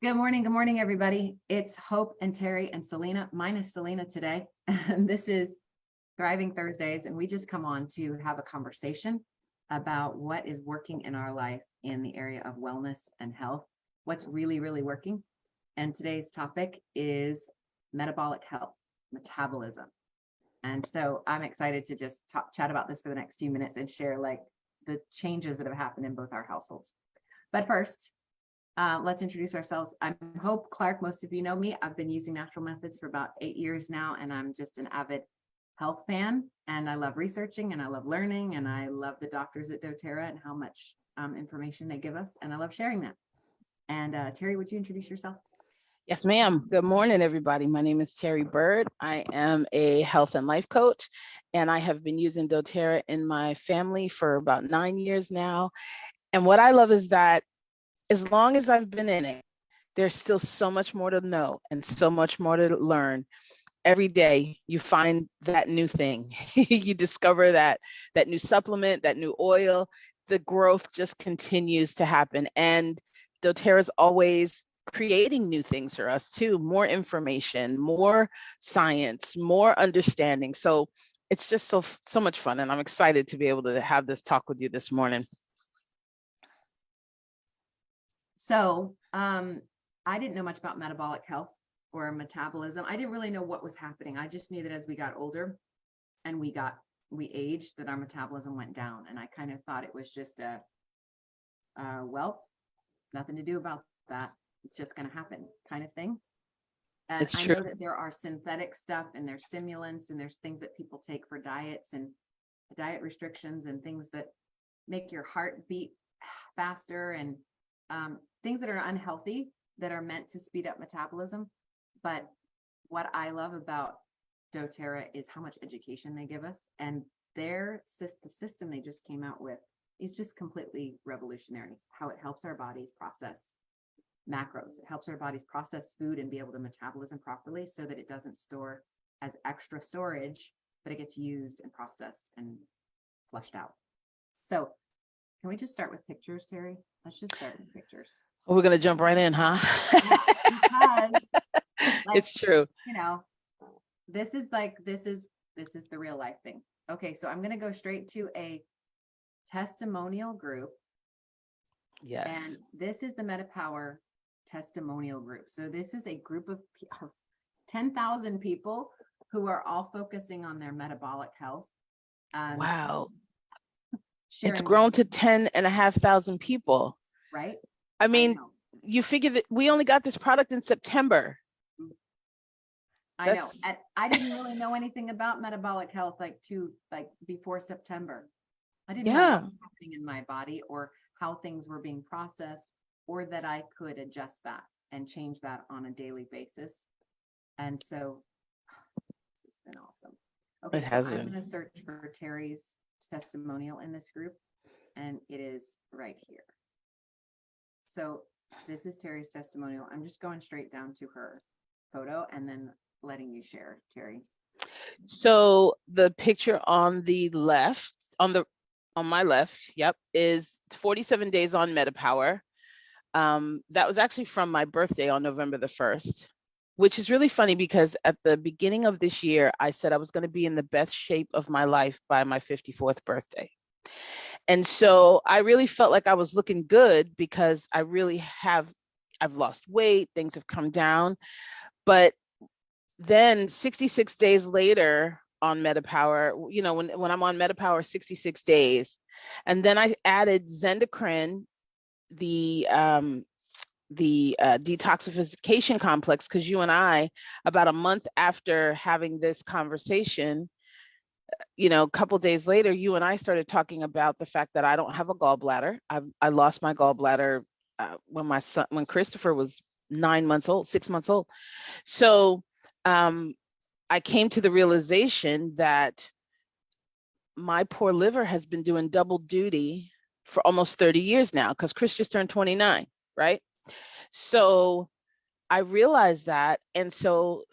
Good morning, everybody. It's Hope and Terri and Solina, minus Solina today. And this is Thriving Thursdays, and we just come on to have a conversation about what is working in our life in the area of wellness and health, what's really, really working. And today's topic is metabolic health, metabolism. And so I'm excited to just chat about this for the next few minutes and share like the changes that have happened in both our households. But first, let's introduce ourselves. I'm Hope Clark. Most of you know me. I've been using natural methods for about 8 years now, and I'm just an avid health fan. And I love researching, and I love learning, and I love the doctors at doTERRA and how much information they give us, and I love sharing that. And Terri, would you introduce yourself? Yes, ma'am. Good morning, everybody. My name is Terri Byrd. I am a health and life coach, and I have been using doTERRA in my family for about 9 years now. And what I love is that as long as I've been in it, there's still so much more to know and so much more to learn. Every day you find that new thing. You discover that new supplement, that new oil. The growth just continues to happen. And doTERRA is always creating new things for us too, more information, more science, more understanding. So it's just so much fun. And I'm excited to be able to have this talk with you this morning. So I didn't know much about metabolic health or metabolism. I didn't really know what was happening. I just knew that as we got older and we aged, that our metabolism went down. And I kind of thought it was just well, nothing to do about that. It's just going to happen kind of thing. And It's I true. know that there are synthetic stuff and there's stimulants and there's things that people take for diets and diet restrictions and things that make your heart beat faster and things that are unhealthy that are meant to speed up metabolism. But what I love about doTERRA is how much education they give us, and the system they just came out with is just completely revolutionary. How it helps our bodies process macros. It helps our bodies process food and be able to metabolism properly so that it doesn't store as extra storage, but it gets used and processed and flushed out. So can we just start with pictures, Terri? Let's just start with pictures. We're going to jump right in, huh? Yeah, because it's true. You know, this is the real life thing. Okay, so I'm going to go straight to a testimonial group. Yes. And this is the MetaPower testimonial group. So this is a group of 10,000 people who are all focusing on their metabolic health. And wow. It's grown to 10,500 people. Right. I mean, you figure that we only got this product in September. I know. And I didn't really know anything about metabolic health before September. I didn't know what was happening in my body or how things were being processed, or that I could adjust that and change that on a daily basis. And so this has been awesome. Okay, so I'm going to search for Terri's testimonial in this group, and it is right here. So this is Terri's testimonial. I'm just going straight down to her photo and then letting you share, Terri. So the picture on the left, on my left, yep, is 47 days on MetaPower. That was actually from my birthday on November the 1st, which is really funny because at the beginning of this year, I said I was going to be in the best shape of my life by my 54th birthday. And so I really felt like I was looking good because I've lost weight, things have come down. But then 66 days later on MetaPower, you know, when I'm on MetaPower 66 days, and then I added Zendocrine, the detoxification complex, because you and I, about a month after having this conversation, you know, a couple days later, you and I started talking about the fact that I don't have a gallbladder. I lost my gallbladder when Christopher was 6 months old. So I came to the realization that my poor liver has been doing double duty for almost 30 years now, because Chris just turned 29, right? So I realized that, and so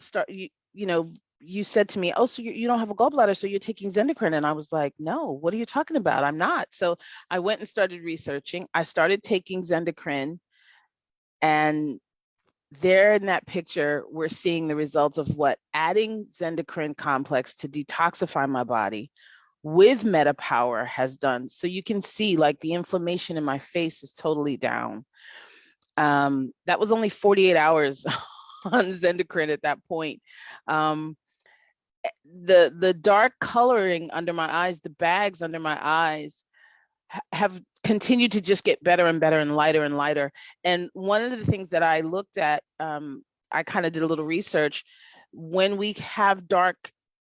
you said to me, oh, so you don't have a gallbladder, so you're taking Zendocrine. And I was like, no, what are you talking about? I'm not. So I went and started researching. I started taking Zendocrine, and there in that picture, we're seeing the results of what adding Zendocrine complex to detoxify my body with MetaPower has done. So you can see like the inflammation in my face is totally down. That was only 48 hours on Zendocrine at that point. The dark coloring under my eyes, the bags under my eyes have continued to just get better and better and lighter and lighter. And one of the things that I looked at, I kind of did a little research. When we have dark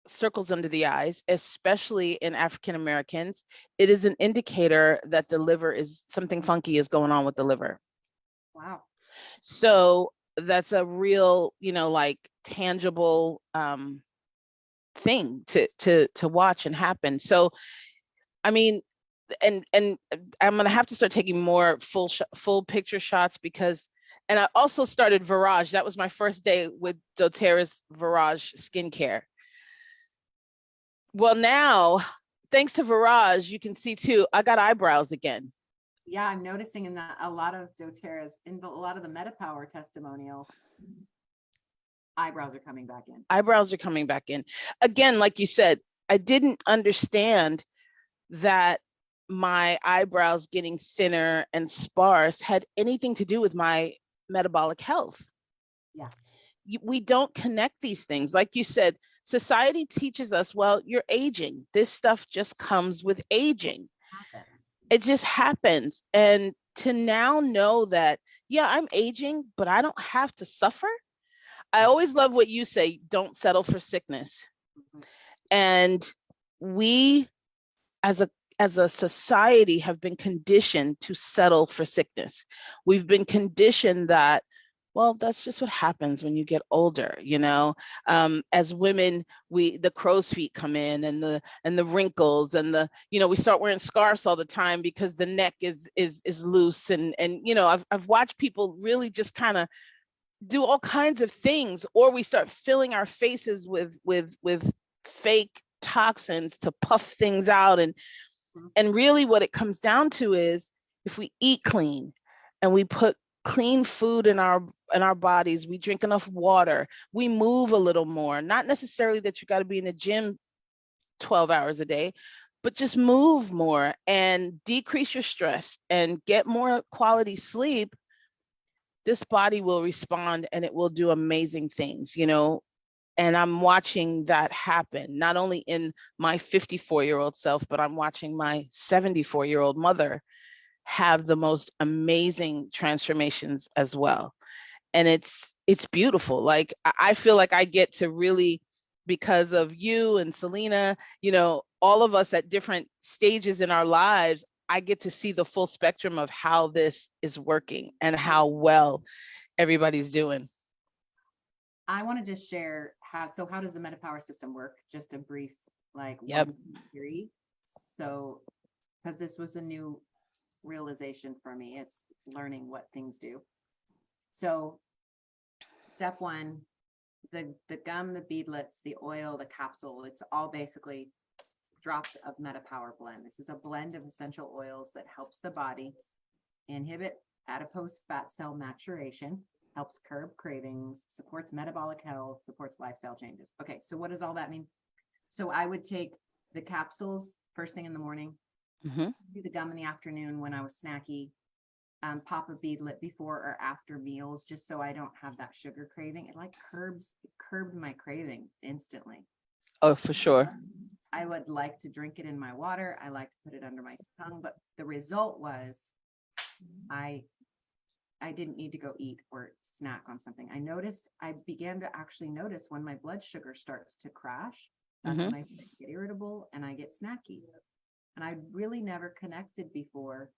circles under the eyes, especially in African Americans, it is an indicator that the liver is something funky is going on with the liver. Wow. So that's a real, like tangible thing to watch and happen. So, I mean, and I'm gonna have to start taking more full picture shots because, and I also started Virage. That was my first day with doTERRA's Virage skincare. Well, now, thanks to Virage, you can see too, I got eyebrows again. Yeah, I'm noticing in that a lot of doTERRA's, in a lot of the MetaPower testimonials, eyebrows are coming back in. Eyebrows are coming back in. Again, like you said, I didn't understand that my eyebrows getting thinner and sparse had anything to do with my metabolic health. Yeah. We don't connect these things. Like you said, society teaches us, well, you're aging. This stuff just comes with aging. It just happens. And to now know that, yeah, I'm aging, but I don't have to suffer. I always love what you say, don't settle for sickness. Mm-hmm. And we as a society have been conditioned to settle for sickness. We've been conditioned that, well, that's just what happens when you get older, as women, the crow's feet come in and the wrinkles and we start wearing scarves all the time because the neck is loose. And I've watched people really just kind of do all kinds of things, or we start filling our faces with fake toxins to puff things out. And really what it comes down to is if we eat clean and we put clean food in our bodies, we drink enough water, we move a little more, not necessarily that you got to be in the gym 12 hours a day, but just move more and decrease your stress and get more quality sleep, this body will respond and it will do amazing things, and I'm watching that happen, not only in my 54-year-old self, but I'm watching my 74-year-old mother have the most amazing transformations as well. And it's beautiful. Like, I feel like I get to really, because of you and Solina, all of us at different stages in our lives, I get to see the full spectrum of how this is working and how well everybody's doing. I want to just share how does the MetaPower system work? Just a brief, Yep. 1, 2, 3. So, because this was a new realization for me, it's learning what things do. So, step 1, the gum, the beadlets, the oil, the capsule, it's all basically drops of MetaPower blend. This is a blend of essential oils that helps the body inhibit adipose fat cell maturation, helps curb cravings, supports metabolic health, supports lifestyle changes. Okay, so what does all that mean? So I would take the capsules first thing in the morning, do the gum in the afternoon when I was snacky, pop a beadlet before or after meals, just so I don't have that sugar craving. It curbed my craving instantly. Oh, for sure. I would like to drink it in my water. I like to put it under my tongue, but the result was I didn't need to go eat or snack on something. I began to actually notice when my blood sugar starts to crash, that's when I get irritable and I get snacky. And I really never connected before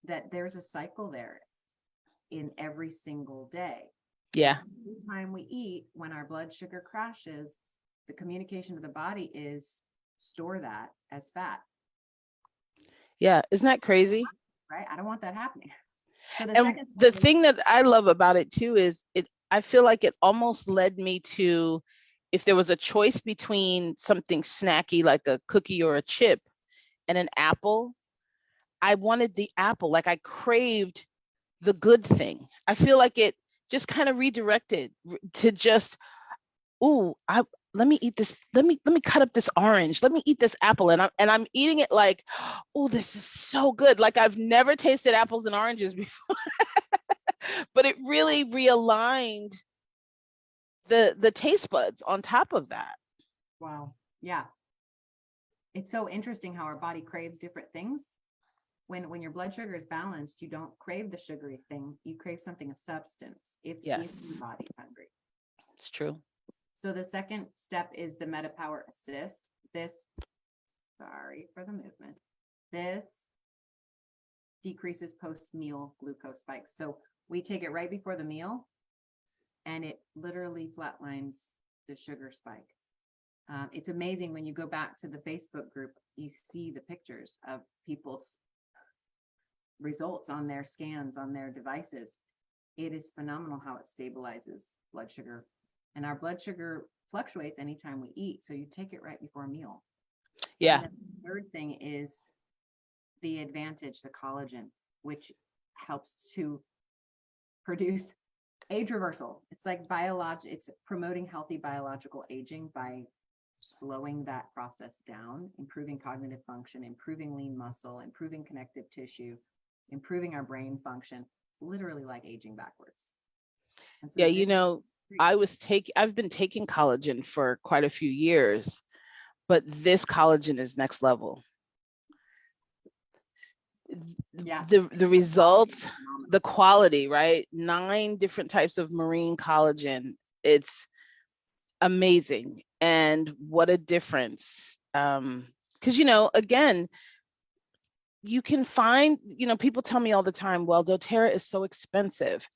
that there's a cycle there in every single day. Yeah. Every time we eat, when our blood sugar crashes, the communication to the body is store that as fat. Yeah. Isn't that crazy? Right? I don't want that happening. So the thing that I love about it too is I feel like it almost led me to, if there was a choice between something snacky like a cookie or a chip and an apple, I wanted the apple. Like, I craved the good thing. I feel like it just kind of redirected to just, ooh, let me eat this. Let me cut up this orange. Let me eat this apple. And I'm eating it like, oh, this is so good. Like I've never tasted apples and oranges before. But it really realigned the taste buds on top of that. Wow. Yeah. It's so interesting how our body craves different things. When your blood sugar is balanced, you don't crave the sugary thing. You crave something of substance if your body's hungry. It's true. So the second step is the MetaPower Assist. Sorry for the movement. This decreases post-meal glucose spikes. So we take it right before the meal, and it literally flatlines the sugar spike. It's amazing when you go back to the Facebook group, you see the pictures of people's results on their scans on their devices. It is phenomenal how it stabilizes blood sugar. And our blood sugar fluctuates anytime we eat. So you take it right before a meal. Yeah. And the third thing is the advantage, the collagen, which helps to produce age reversal. It's like it's promoting healthy biological aging by slowing that process down, improving cognitive function, improving lean muscle, improving connective tissue, improving our brain function, literally like aging backwards. So yeah, I've been taking collagen for quite a few years, but this collagen is next level. Yeah. The results, the quality, right? 9 different types of marine collagen. It's amazing. And what a difference. Because, again, you can find, people tell me all the time, well, doTERRA is so expensive.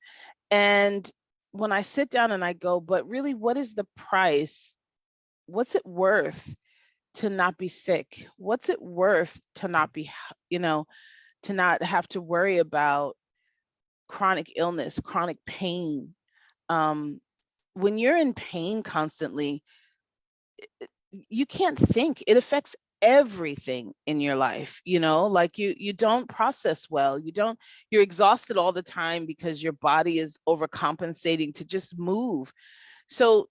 And when I sit down and I go, but really, what is the price? What's it worth to not be sick? What's it worth to not be, to not have to worry about chronic illness, chronic pain? When you're in pain constantly, you can't think. It affects everything in your life, like you don't process well. You're exhausted all the time because your body is overcompensating to just move. So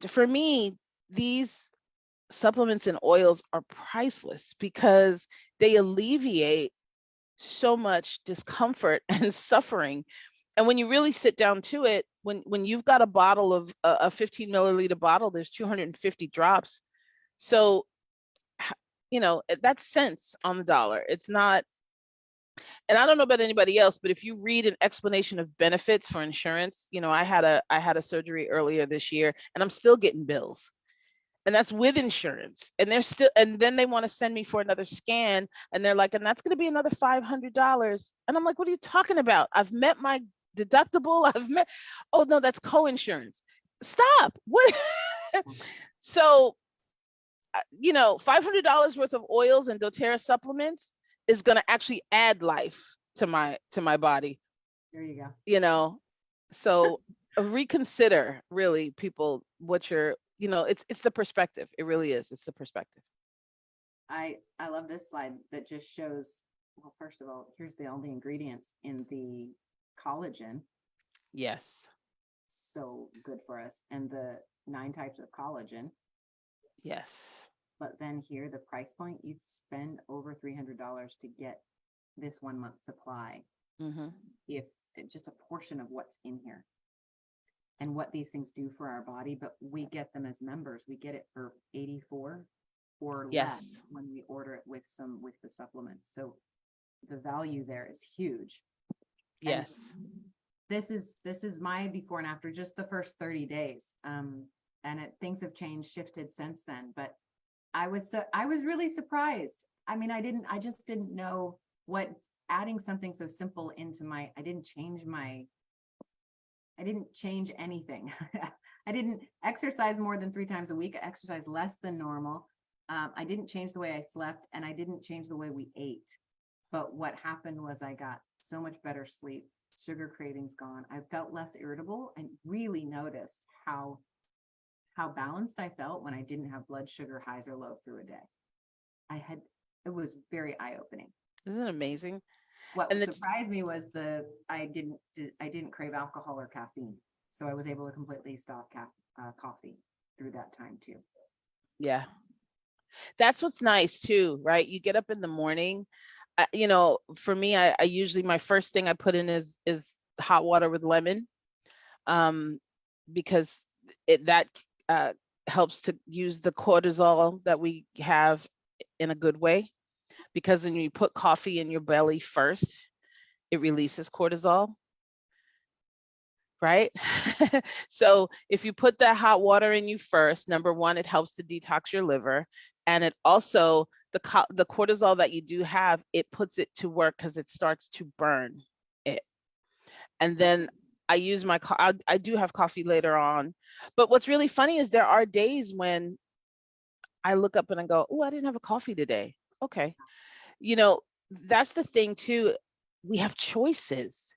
for me, these supplements and oils are priceless because they alleviate so much discomfort and suffering. And when you really sit down to it, when you've got a bottle of a 15 milliliter bottle, there's 250 drops. So, that's cents on the dollar. It's not, and I don't know about anybody else, but if you read an explanation of benefits for insurance, I had a surgery earlier this year and I'm still getting bills. And that's with insurance. And and then they want to send me for another scan. And they're like, and that's going to be another $500. And I'm like, what are you talking about? I've met my deductible. Oh no, that's co-insurance. Stop. What? So, $500 worth of oils and doTERRA supplements is going to actually add life to my body. There you go. So reconsider, really, people, what you're, it's the perspective. It really is. It's the perspective. I love this slide that just shows, well, first of all, here's all the ingredients in the collagen. Yes. So good for us. And the 9 types of collagen. Yes. But then here, the price point, you'd spend over $300 to get this 1 month supply. Mm-hmm. If just a portion of what's in here and what these things do for our body, but we get them as members. We get it for $84 or less when we order it with the supplements. So the value there is huge. Yes. And this is my before and after, just the first 30 days. And things have shifted since then, but I was really surprised. I mean, I just didn't know what adding something so simple into I didn't change anything. I didn't exercise more than 3 times a week. I exercised less than normal. I didn't change the way I slept, and I didn't change the way we ate. But what happened was I got so much better sleep, sugar cravings gone. I felt less irritable and really noticed how balanced I felt when I didn't have blood sugar highs or low through a day. It was very eye-opening. Isn't it amazing? What And surprised me was I didn't crave alcohol or caffeine. So I was able to completely stop coffee through that time too. yeah, that's what's nice too, right? You get up in the morning. For me, I usually, my first thing I put in is hot water with lemon, um, because that uh, helps to use the cortisol that we have in a good way. Because when you put coffee in your belly first, it releases cortisol, right? So if you put that hot water in you first, number one, it helps to detox your liver. And it also, the cortisol that you do have, it puts it to work because it starts to burn it. And then I use I do have coffee later on. But what's really funny is there are days when I look up and I go, oh, I didn't have a coffee today. Okay. That's the thing too. We have choices.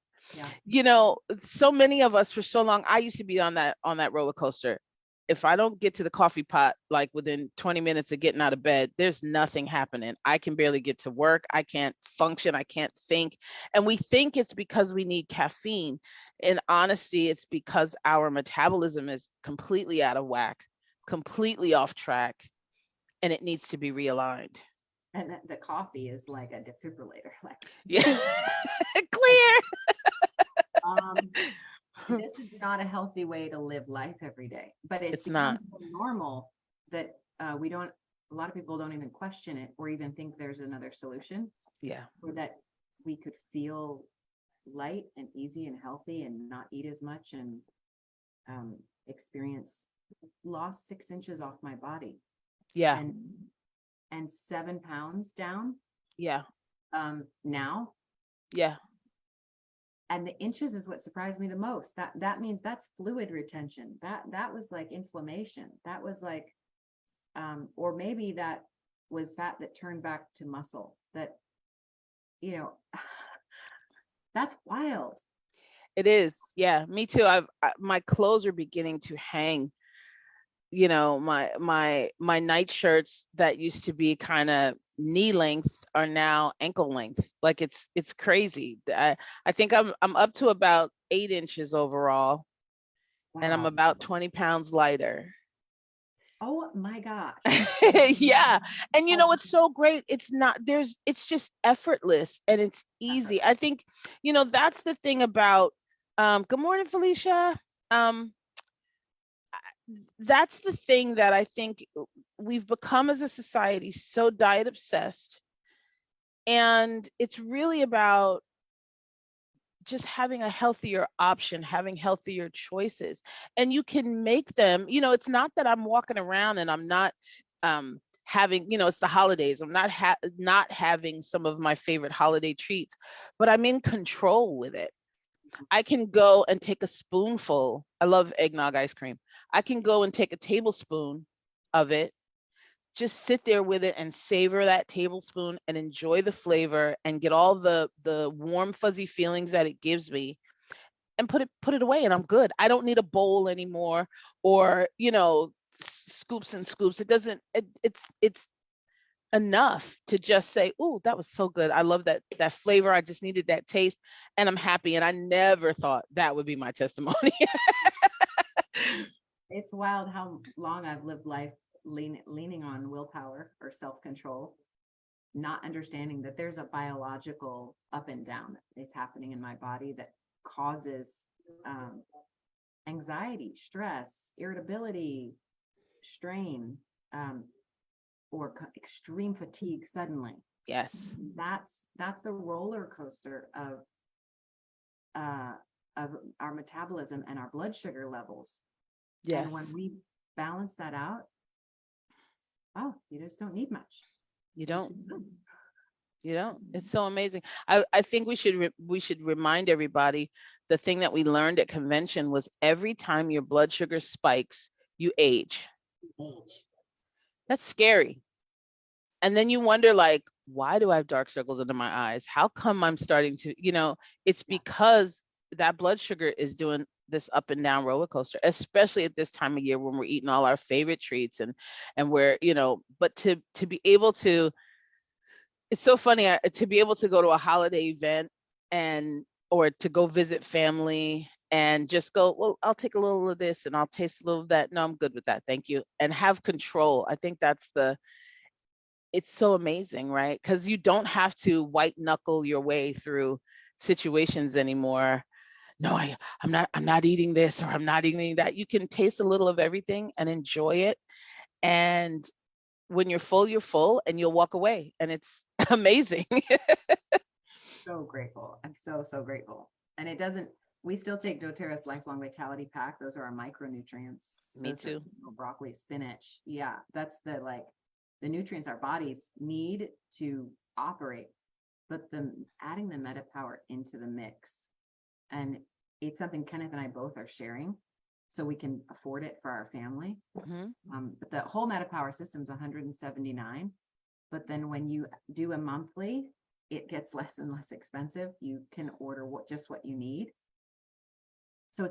Yeah. So many of us for so long, I used to be on that roller coaster. If I don't get to the coffee pot like within 20 minutes of getting out of bed, there's nothing happening. I can barely get to work. I can't function. I can't think. And we think it's because we need caffeine. In honesty, it's because our metabolism is completely out of whack, completely off track, and it needs to be realigned. And the coffee is like a defibrillator. Like, Yeah. Clear. This is not a healthy way to live life every day, but it's not so normal that a lot of people don't even question it or even think there's another solution. Yeah. Or that we could feel light and easy and healthy and not eat as much and experience lost 6 inches off my body. Yeah. And 7 pounds down. Yeah. Now. Yeah. And the inches is what surprised me the most. That means that's fluid retention. That was like inflammation. That was like, or maybe that was fat that turned back to muscle. That, that's wild. It is. Yeah, me too. My clothes are beginning to hang. My night shirts that used to be kind of knee length are now ankle length. Like it's crazy. I think I'm up to about 8 inches overall. Wow. And I'm about 20 pounds lighter. Oh my gosh. Yeah. And it's so great. It's just effortless and it's easy. I think, that's the thing about, good morning, Felicia. That's the thing that I think we've become as a society so diet obsessed. And it's really about just having a healthier option, having healthier choices. And you can make them, it's not that I'm walking around and I'm not having, it's the holidays. I'm not having some of my favorite holiday treats, but I'm in control with it. I can go and take a spoonful. I love eggnog ice cream. I can go and take a tablespoon of it, just sit there with it and savor that tablespoon and enjoy the flavor and get all the warm, fuzzy feelings that it gives me and put it away and I'm good. I don't need a bowl anymore or, scoops and scoops. It doesn't, it's enough to just say, oh, that was so good. I love that flavor. I just needed that taste and I'm happy. And I never thought that would be my testimony. It's wild how long I've lived life leaning on willpower or self-control, not understanding that there's a biological up and down that is happening in my body that causes anxiety, stress, irritability, strain, or extreme fatigue suddenly. Yes. That's the roller coaster of our metabolism and our blood sugar levels. Yes. And when we balance that out, you just don't need much. You don't. It's so amazing. I think we should remind everybody the thing that we learned at convention was every time your blood sugar spikes, you age. That's scary. And then you wonder, like, why do I have dark circles under my eyes? How come I'm starting to, it's because that blood sugar is doing this up and down roller coaster, especially at this time of year when we're eating all our favorite treats and we're, but to be able to it's so funny to be able to go to a holiday event or to go visit family and just go, well, I'll take a little of this and I'll taste a little of that. No, I'm good with that. Thank you. And have control. I think it's so amazing, right? Because you don't have to white knuckle your way through situations anymore. No, I'm not eating this or I'm not eating that. You can taste a little of everything and enjoy it. And when you're full and you'll walk away. And it's amazing. So grateful. I'm so grateful. And we still take doTERRA's Lifelong Vitality Pack. Those are our micronutrients. Me Those are, too. broccoli, spinach. Yeah, that's the nutrients our bodies need to operate, but adding the MetaPower into the mix. And it's something Kenneth and I both are sharing, so we can afford it for our family. But the whole MetaPower system is $179. But then when you do a monthly, it gets less and less expensive. You can order just what you need. So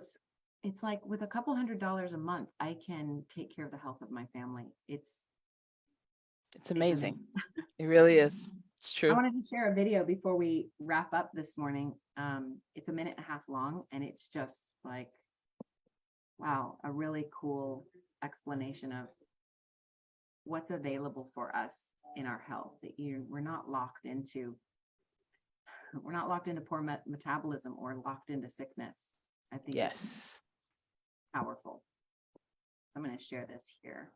it's like with a couple $100 a month, I can take care of the health of my family. It's amazing. It really is. It's true. I wanted to share a video before we wrap up this morning. It's a minute and a half long, and it's just like, wow, a really cool explanation of what's available for us in our health. That we're not locked into poor metabolism or locked into sickness. I think it's powerful. I'm going to share this here.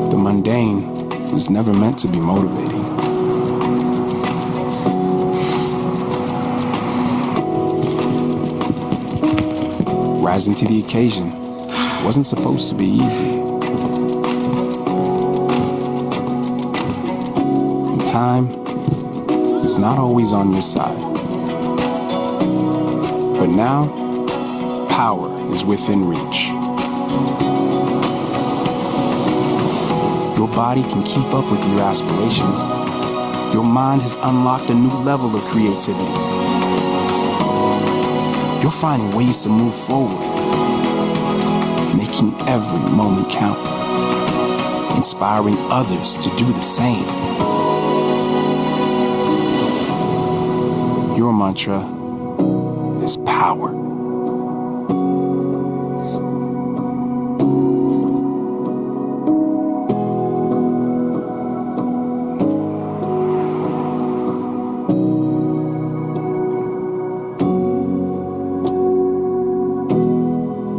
The mundane was never meant to be motivating. Rising to the occasion wasn't supposed to be easy. And time is not always on your side. But now, power is within reach. Your body can keep up with your aspirations. Your mind has unlocked a new level of creativity. You're finding ways to move forward, making every moment count, inspiring others to do the same. Your mantra is power.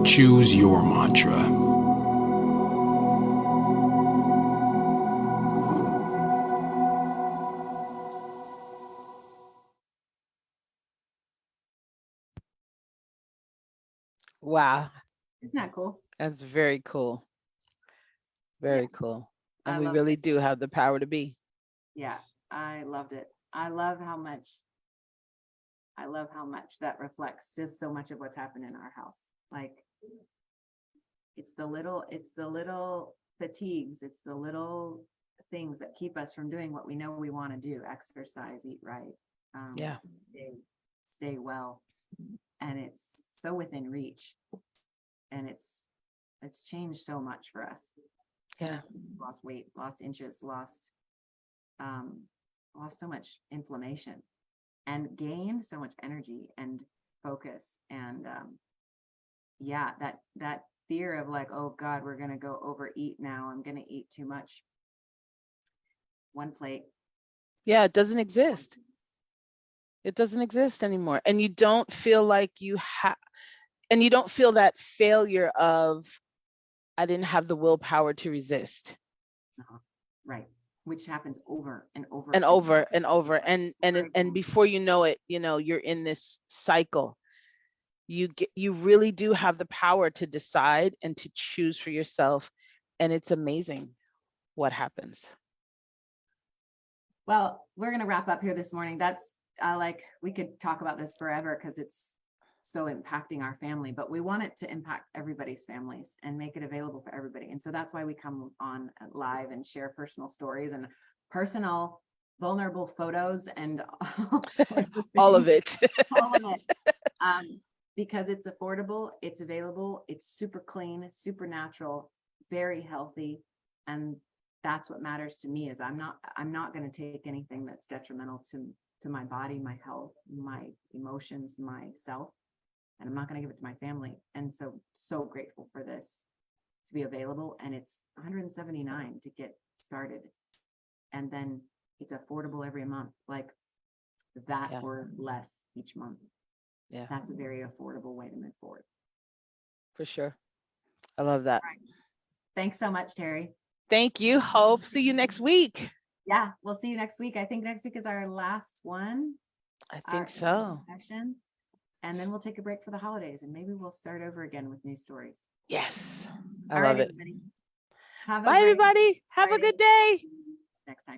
Choose your mantra. Wow. Isn't that cool? That's very cool. Very cool. And we really do have the power to be. Yeah, I loved it. I love how much that reflects just so much of what's happened in our house. Like, it's the little fatigues, it's the little things that keep us from doing what we know we want to do: exercise, eat right, stay well. And it's so within reach, and it's changed so much for us. Yeah. Lost weight, lost inches, lost so much inflammation, and gained so much energy and focus. And that fear of like, oh God, we're gonna go overeat now, I'm gonna eat too much. One plate. Yeah, it doesn't exist. It doesn't exist anymore. And you don't feel like you don't feel that failure of, I didn't have the willpower to resist. Right. Which happens over and over and over and over. And before you know it, you're in this cycle. You really do have the power to decide and to choose for yourself. And it's amazing what happens. Well, we're going to wrap up here this morning. That's we could talk about this forever because it's so impacting our family, but we want it to impact everybody's families and make it available for everybody. And so that's why we come on live and share personal stories and personal vulnerable photos and all sorts of All of things. it. All of it. Because it's affordable, it's available, it's super clean, super natural, very healthy. And that's what matters to me is I'm not going to take anything that's detrimental to my body, my health, my emotions, myself, and I'm not going to give it to my family. And so grateful for this to be available. And it's $179 to get started. And then it's affordable every month, like that Yeah. or less each month. Yeah, That's a very affordable way to move forward. for sure. I love that. All right. Thanks so much, Terri. Thank you, Hope. See you next week. Yeah, we'll see you next week. I think next week is our last one. I our think so. session. And then we'll take a break for the holidays and maybe we'll start over again with new stories. Yes. I All love right, it. everybody. Have a Bye, great everybody. Have a Friday. good day. Next time.